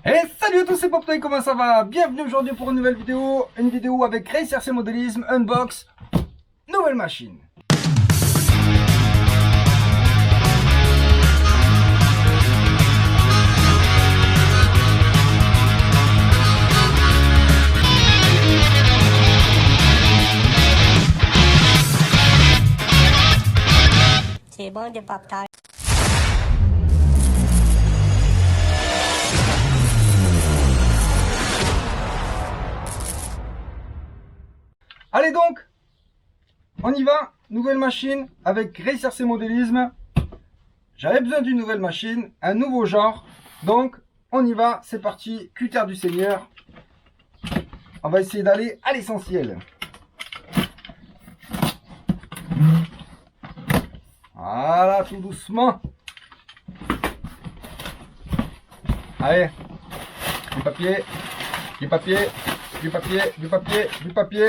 Et salut à tous, c'est Poptoy, comment ça va? Bienvenue aujourd'hui pour une nouvelle vidéo, avec Race RC Modélisme, unbox, nouvelle machine. C'est bon de Poptoy. Allez donc, on y va, nouvelle machine avec Race RC Modélisme. J'avais besoin d'une nouvelle machine, un nouveau genre, donc on y va, c'est parti, cutter du Seigneur. On va essayer d'aller à l'essentiel. Voilà, tout doucement. Allez, du papier, du papier, du papier, du papier, du papier.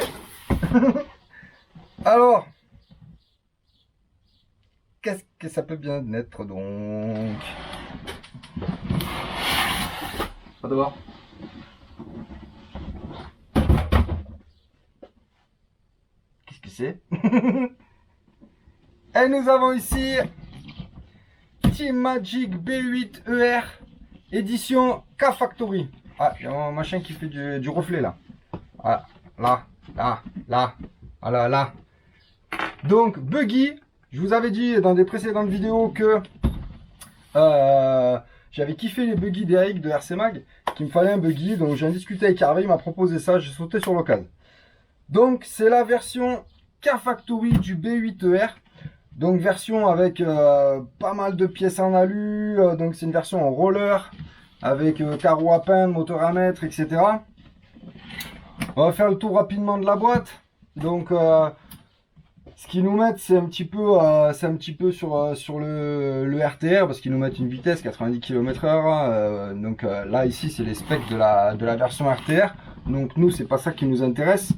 Alors, qu'est-ce que ça peut bien être donc? Pas de voir. Qu'est-ce que c'est? Et nous avons ici Team Magic B8 ER édition K-Factory. Ah, il y a un machin qui fait du reflet là. Ah, là, là, là, voilà, là. Donc, buggy. Je vous avais dit dans des précédentes vidéos que j'avais kiffé les buggy d'Eric de RC Mag, qu'il me fallait un buggy. Donc, j'ai discuté avec Hervé, il m'a proposé ça, j'ai sauté sur l'occasion. Donc, c'est la version K-Factory du B8 ER. Donc, version avec pas mal de pièces en alu. Donc, c'est une version en roller avec carreaux à peindre, moteur à mettre, etc. On va faire le tour rapidement de la boîte. Donc, ce qu'ils nous mettent, c'est un petit peu sur le RTR, parce qu'ils nous mettent une vitesse 90 km/h. Donc là, ici, c'est les specs de la version RTR. Donc nous, c'est pas ça qui nous intéresse.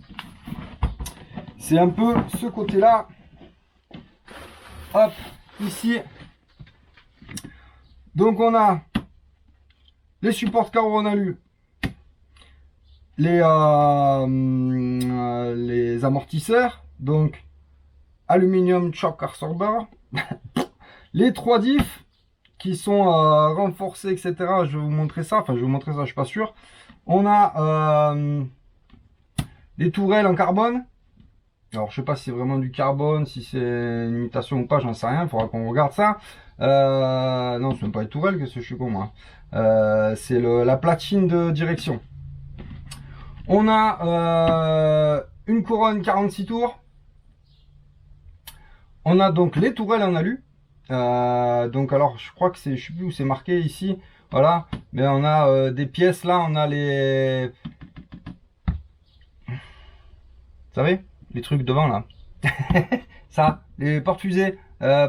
C'est un peu ce côté-là. Hop, ici. Donc on a les supports carreaux en alu, les amortisseurs, donc aluminium shock absorber, les 3 diffs qui sont renforcés, etc. Je vais vous montrer ça, enfin je vais vous montrer ça, je suis pas sûr. On a des tourelles en carbone. Alors je sais pas si c'est vraiment du carbone, si c'est une imitation ou pas, j'en sais rien, il faudra qu'on regarde ça. Non, c'est même pas les tourelles, que je suis con moi. C'est la platine de direction. On a une couronne 46 tours. On a donc les tourelles en alu. Donc alors je crois que c'est, je sais plus où c'est marqué ici. Voilà, mais on a des pièces là, on a les... Vous savez, les trucs devant là. Ça, les porte-fusées.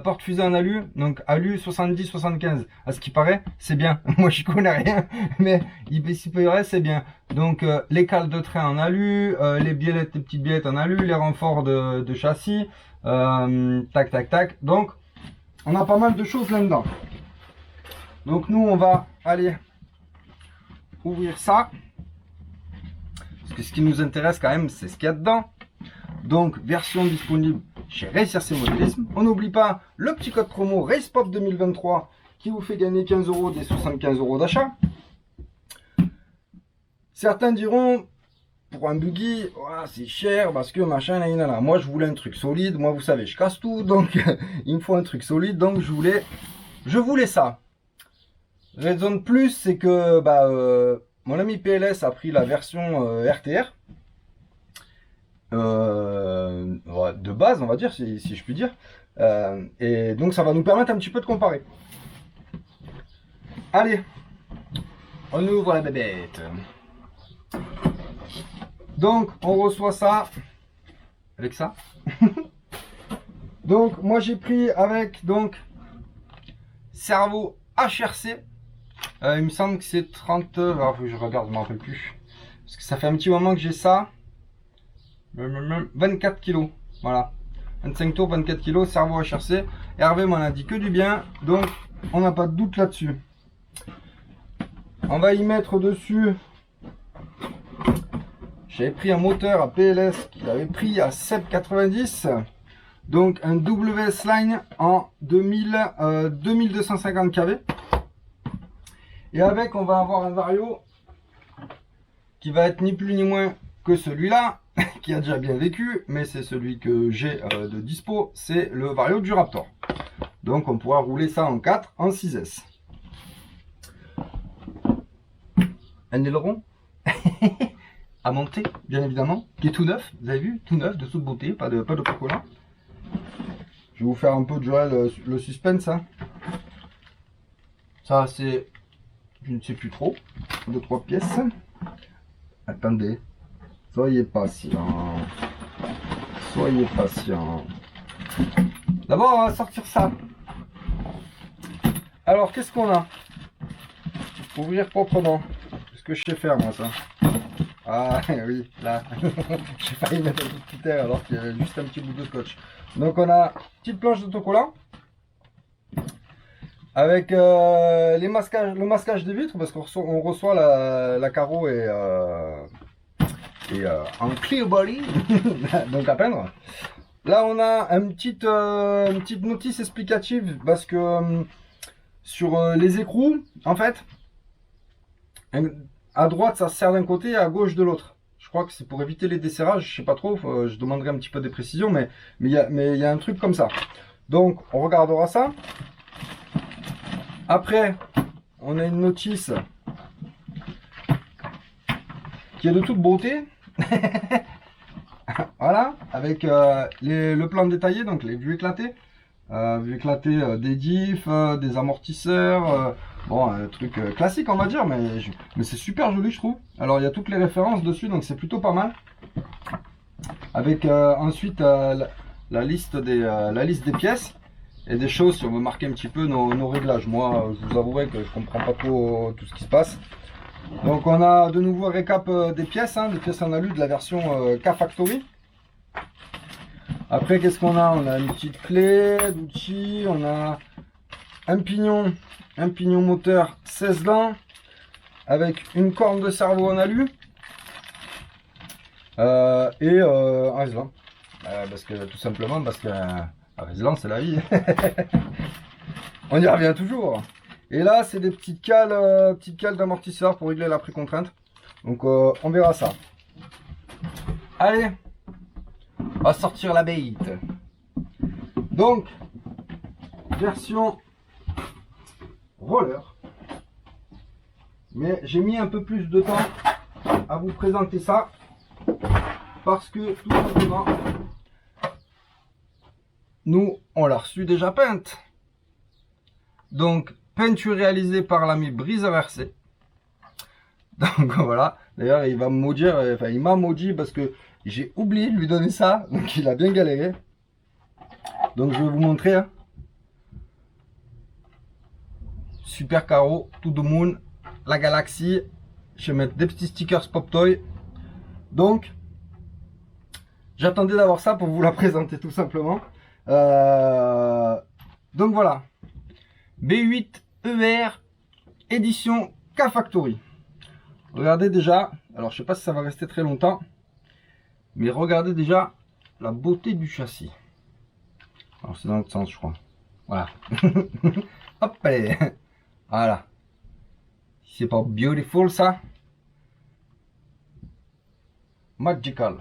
Porte-fusée en alu, donc alu 70-75. À ce qui paraît, c'est bien. Moi, je connais rien, mais il paraît, c'est bien. Donc, les cales de train en alu, les biellettes, les petites biellettes en alu, les renforts de châssis, tac, tac, tac. Donc, on a pas mal de choses là-dedans. Donc, nous, on va aller ouvrir ça. Parce que ce qui nous intéresse quand même, c'est ce qu'il y a dedans. Donc, version disponible chez Race RC Modélisme. On n'oublie pas le petit code promo RacePop 2023 qui vous fait gagner 15 € des 75 € d'achat. Certains diront, pour un buggy, oh, c'est cher parce que machin, là, là, là. Moi, je voulais un truc solide. Moi, vous savez, je casse tout. Donc, il me faut un truc solide. Donc, je voulais ça. Raison de plus, c'est que mon ami PLS a pris la version RTR. De base, on va dire, si je puis dire. Et donc, ça va nous permettre un petit peu de comparer. Allez, on ouvre la bébête. Donc, on reçoit ça avec ça. Donc, moi, j'ai pris avec donc cerveau HRC. Il me semble que c'est 30. Alors, faut que je regarde, je m'en rappelle plus. Parce que ça fait un petit moment que j'ai ça. 24 kg, voilà, 25 tours, 24 kg, cerveau HRC. Hervé m'en a dit que du bien, donc on n'a pas de doute là-dessus. on va y mettre dessus. J'avais pris un moteur à PLS qui avait pris à 790. Donc un WS Line en 2250 kV. Et avec, on va avoir un vario qui va être ni plus ni moins que celui-là, qui a déjà bien vécu, mais c'est celui que j'ai de dispo, c'est le vario du Raptor. Donc on pourra rouler ça en 4, en 6S. Un aileron à monter, bien évidemment, qui est tout neuf, vous avez vu, tout neuf, de toute beauté, pas de cocola. Je vais vous faire un peu durer le suspense. Hein. Ça c'est, je ne sais plus trop, 2-3 pièces. Attendez, soyez patient. Soyez patient. D'abord, on va sortir ça. Alors, qu'est-ce qu'on a? Ouvrir proprement. C'est ce que je sais faire, moi, ça. Ah, oui, là. J'ai failli mettre un coup de cutter alors qu'il y avait juste un petit bout de scotch. Donc, on a une petite planche d'autocollant. Avec le masquage des vitres, parce qu'on reçoit la carreau et en clear body, donc à peindre. Là, on a une petite notice explicative parce que sur les écrous, en fait, à droite ça sert d'un côté, à gauche de l'autre. Je crois que c'est pour éviter les desserrages, je sais pas trop, je demanderai un petit peu des précisions, mais il y a un truc comme ça. Donc, on regardera ça. Après, on a une notice qui est de toute beauté. Voilà, avec le plan détaillé, donc les vues éclatées. Des diffs, des amortisseurs. Bon, un truc classique, on va dire, mais c'est super joli, je trouve. Alors, il y a toutes les références dessus, donc c'est plutôt pas mal. Avec ensuite la liste des pièces. Et des choses si on veut marquer un petit peu nos réglages. Moi, je vous avouerai que je comprends pas trop tout ce qui se passe. Donc on a de nouveau un récap des pièces en alu de la version K-Factory. Après, qu'est-ce qu'on a? On a une petite clé d'outil, on a un pignon moteur 16 dents avec une corne de cerveau en alu et un Reslan. Tout simplement parce que Reslan, c'est la vie. On y revient toujours. Et là, c'est des petites cales d'amortisseur pour régler la précontrainte. Donc, on verra ça. Allez, on va sortir la bait. Donc, version roller. Mais j'ai mis un peu plus de temps à vous présenter ça. Parce que, tout simplement, nous, on l'a reçu déjà peinte. Donc, peinture réalisée par l'ami Brise Versée. Donc voilà. D'ailleurs, il va me maudire. Enfin, il m'a maudit parce que j'ai oublié de lui donner ça. Donc, il a bien galéré. Donc, je vais vous montrer. Hein. Super carreau, to the moon, la galaxie. Je vais mettre des petits stickers Pop Toy. Donc, j'attendais d'avoir ça pour vous la présenter tout simplement. Donc voilà. B8 ER édition K-Factory. Regardez déjà, alors je sais pas si ça va rester très longtemps, mais regardez déjà la beauté du châssis. Alors c'est dans l'autre sens je crois. Voilà. Hop, allez. Voilà. C'est pas beautiful ça? Magical.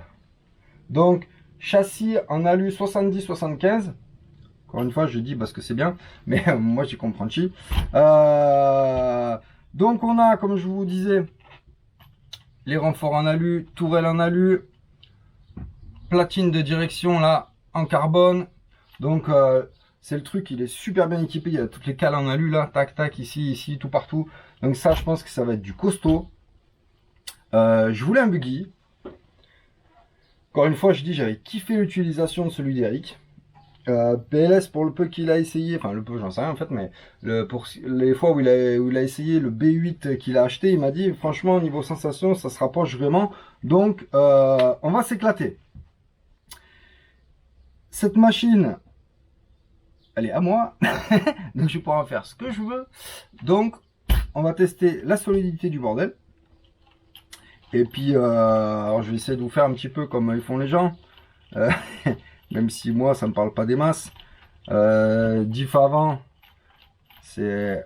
Donc châssis en alu 70-75. Encore une fois, je dis parce que c'est bien, mais moi j'y comprends chi. Donc on a, comme je vous disais, les renforts en alu, tourelle en alu, platine de direction là en carbone. Donc c'est le truc, il est super bien équipé. Il y a toutes les cales en alu là, tac tac, ici, tout partout. Donc ça, je pense que ça va être du costaud. Je voulais un buggy. Encore une fois, je dis, j'avais kiffé l'utilisation de celui d'Eric. PLS pour le peu qu'il a essayé, enfin le peu j'en sais rien en fait, mais pour les fois où il a essayé le B8 qu'il a acheté, il m'a dit franchement au niveau sensation ça se rapproche vraiment, donc on va s'éclater. Cette machine elle est à moi, donc je vais pouvoir en faire ce que je veux, donc on va tester la solidité du bordel. Et puis, alors je vais essayer de vous faire un petit peu comme ils font les gens. Euh, même si moi, ça me parle pas des masses. Diff avant, c'est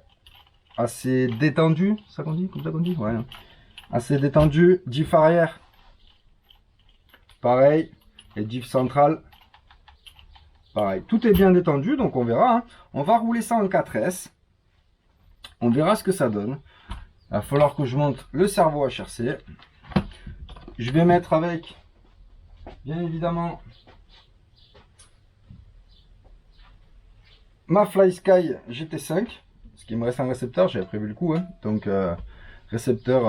assez détendu, ça qu'on dit, comme ça qu'on dit, ouais. Assez détendu. Diff arrière, pareil. Et diff central, pareil. Tout est bien détendu, donc on verra. Hein. On va rouler ça en 4S. On verra ce que ça donne. Il va falloir que je monte le servo HRC. Je vais mettre avec, bien évidemment, ma FlySky GT5. Parce qu'il me reste un récepteur, j'avais prévu le coup. Hein. Donc, récepteur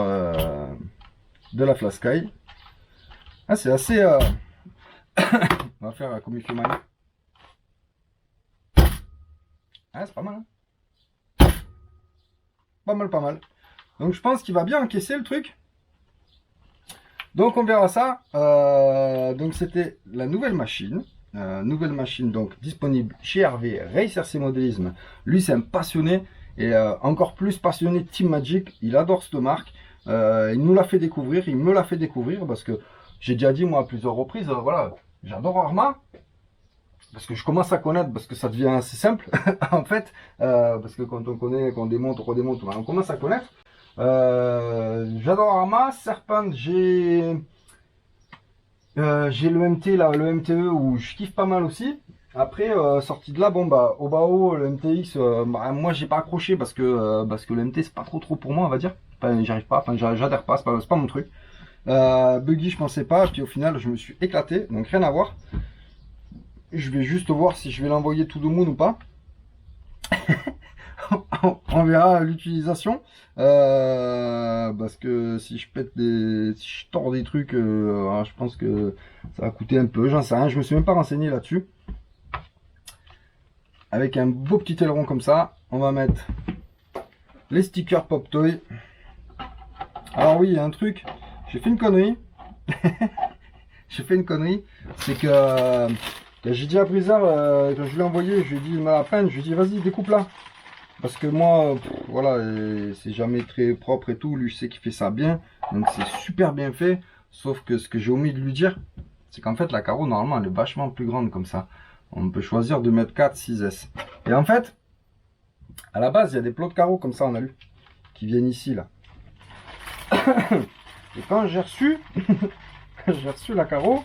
de la FlySky. Ah, c'est assez... on va faire comme il fait mal. Ah, c'est pas mal. Hein. Pas mal, pas mal. Donc, je pense qu'il va bien encaisser le truc. Donc, on verra ça. Donc, c'était la nouvelle machine. Nouvelle machine donc disponible chez Hervé, Race RC Modélisme. Lui, c'est un passionné et encore plus passionné de Team Magic. Il adore cette marque. Il nous l'a fait découvrir. Il me l'a fait découvrir parce que j'ai déjà dit moi à plusieurs reprises, voilà, j'adore Arma. Parce que je commence à connaître, parce que ça devient assez simple en fait. Parce que quand on connaît, qu'on démonte, on redémonte, on commence à connaître. J'adore Arma. Serpent, j'ai le MT là, le MTE où je kiffe pas mal aussi. Après, sorti de là, bon bah au bas haut, le MTX, bah, moi j'ai pas accroché parce que le MT c'est pas trop pour moi, on va dire. Enfin, j'arrive pas, enfin j'adhère pas, c'est pas mon truc. Buggy, je pensais pas, puis au final je me suis éclaté, donc rien à voir. Je vais juste voir si je vais l'envoyer tout de moon ou pas. On verra l'utilisation. Parce que si je pète si je tords des trucs, je pense que ça va coûter un peu, j'en sais rien, je me suis même pas renseigné là-dessus. Avec un beau petit aileron comme ça, on va mettre les stickers Pop Toy. Alors oui, il y a un truc, j'ai fait une connerie. J'ai fait une connerie, c'est que j'ai dit à Brizard, quand je lui ai envoyé, je lui ai dit mal à peine, je lui ai dit vas-y découpe là. Parce que moi, voilà, c'est jamais très propre et tout, lui je sais qu'il fait ça bien, donc c'est super bien fait. Sauf que ce que j'ai omis de lui dire, c'est qu'en fait la carreau normalement elle est vachement plus grande comme ça. On peut choisir de mettre 4, 6S. Et en fait, à la base il y a des plots de carreaux comme ça en alu, qui viennent ici là. Et quand j'ai reçu... j'ai reçu la carreau,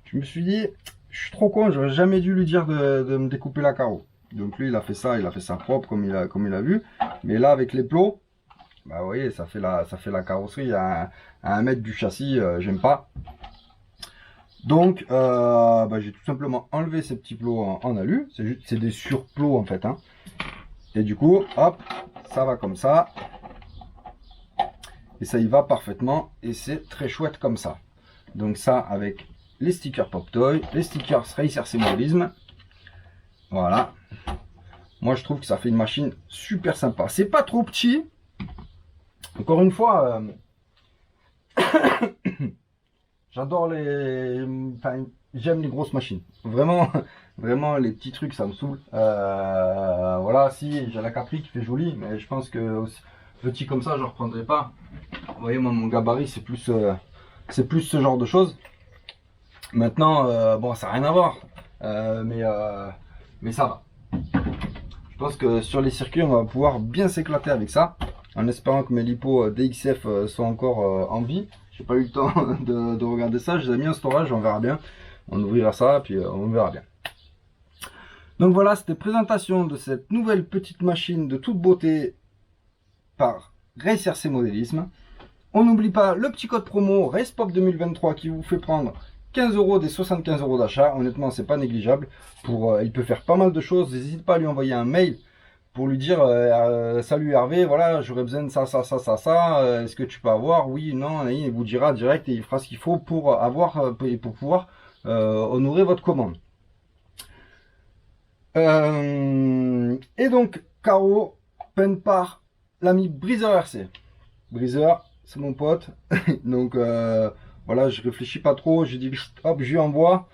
je me suis dit, je suis trop con, j'aurais jamais dû lui dire de me découper la carreau. Donc lui il a fait ça propre comme il a vu. Mais là avec les plots, bah vous voyez, ça fait la carrosserie à 1 mètre du châssis, j'aime pas. Donc bah, j'ai tout simplement enlevé ces petits plots en alu, c'est des surplots en fait. Hein. Et du coup, hop, ça va comme ça. Et ça y va parfaitement et c'est très chouette comme ça. Donc ça avec les stickers Pop Toy, les stickers Race RC Modélisme. Voilà. Moi je trouve que ça fait une machine super sympa. C'est pas trop petit. Encore une fois, j'adore les... Enfin, j'aime les grosses machines. Vraiment, vraiment les petits trucs ça me saoule. Voilà, si j'ai la Capri qui fait joli, mais je pense que aussi, petit comme ça je ne reprendrai pas. Vous voyez, moi mon gabarit c'est plus ce genre de choses. Maintenant, bon, ça n'a rien à voir, mais ça va. Je pense que sur les circuits, on va pouvoir bien s'éclater avec ça, en espérant que mes lipos DXF sont encore en vie. J'ai pas eu le temps de regarder ça, je les ai mis en storage, on verra bien. On ouvrira ça, puis on verra bien. Donc voilà, c'était présentation de cette nouvelle petite machine de toute beauté par Race RC Modélisme. On n'oublie pas le petit code promo RacePop 2023 qui vous fait prendre 15 € des 75 € d'achat. Honnêtement, c'est pas négligeable. Il peut faire pas mal de choses. N'hésite pas à lui envoyer un mail pour lui dire salut Hervé, voilà, j'aurais besoin de ça. Est-ce que tu peux avoir? Oui, non, il vous dira direct et il fera ce qu'il faut pour pouvoir honorer votre commande. Et donc, carreau, peine par l'ami Briseur RC. Briseur, c'est mon pote. Donc voilà, je réfléchis pas trop. J'ai dit hop, je lui envoie.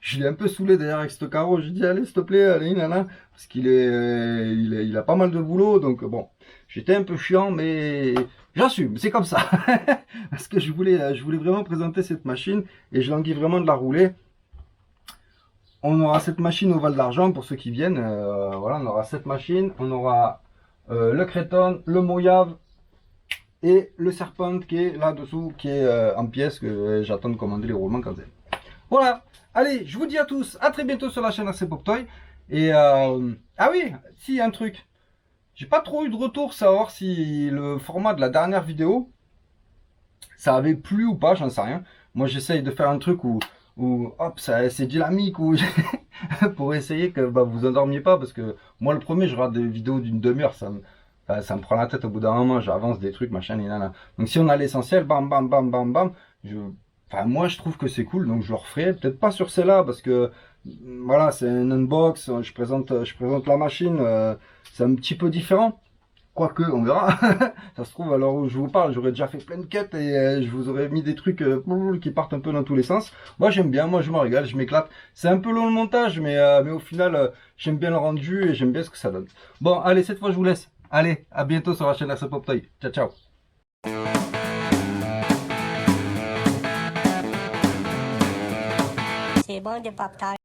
Je l'ai un peu saoulé d'ailleurs avec ce carreau. J'ai dit, allez, s'il te plaît, allez, nana. Parce il a pas mal de boulot. Donc, bon, j'étais un peu chiant, mais j'assume. C'est comme ça. Parce que je voulais vraiment présenter cette machine et je languis vraiment de la rouler. On aura cette machine au Val d'Argent pour ceux qui viennent. Voilà, on aura cette machine. On aura le Créton, le Moyave et le Serpent qui est là-dessous, qui est en pièces que j'attends de commander les roulements quand même. Voilà. Allez, je vous dis à tous, à très bientôt sur la chaîne AC Pop Toy. Et ah oui, si, un truc. J'ai pas trop eu de retour savoir si le format de la dernière vidéo ça avait plu ou pas, j'en sais rien. Moi, j'essaye de faire un truc où hop, c'est dynamique, pour essayer que bah, vous endormiez pas, parce que moi, le premier, je regarde des vidéos d'une demi-heure, enfin, ça me prend la tête au bout d'un moment, j'avance des trucs, machin, et nana. Donc, si on a l'essentiel, bam, bam, bam, bam, bam, enfin, moi, je trouve que c'est cool, donc je le referai. Peut-être pas sur celle-là, parce que voilà, c'est un unbox, je présente la machine, c'est un petit peu différent. Quoique, on verra. Ça se trouve, à l'heure où je vous parle, j'aurais déjà fait plein de quêtes et je vous aurais mis des trucs qui partent un peu dans tous les sens. Moi, j'aime bien, moi, je me régale, je m'éclate. C'est un peu long le montage, mais au final, j'aime bien le rendu et j'aime bien ce que ça donne. Bon, allez, cette fois, je vous laisse. Allez, à bientôt sur la chaîne AC Pop Toy. Ciao, ciao. C'est bon de pop-tart.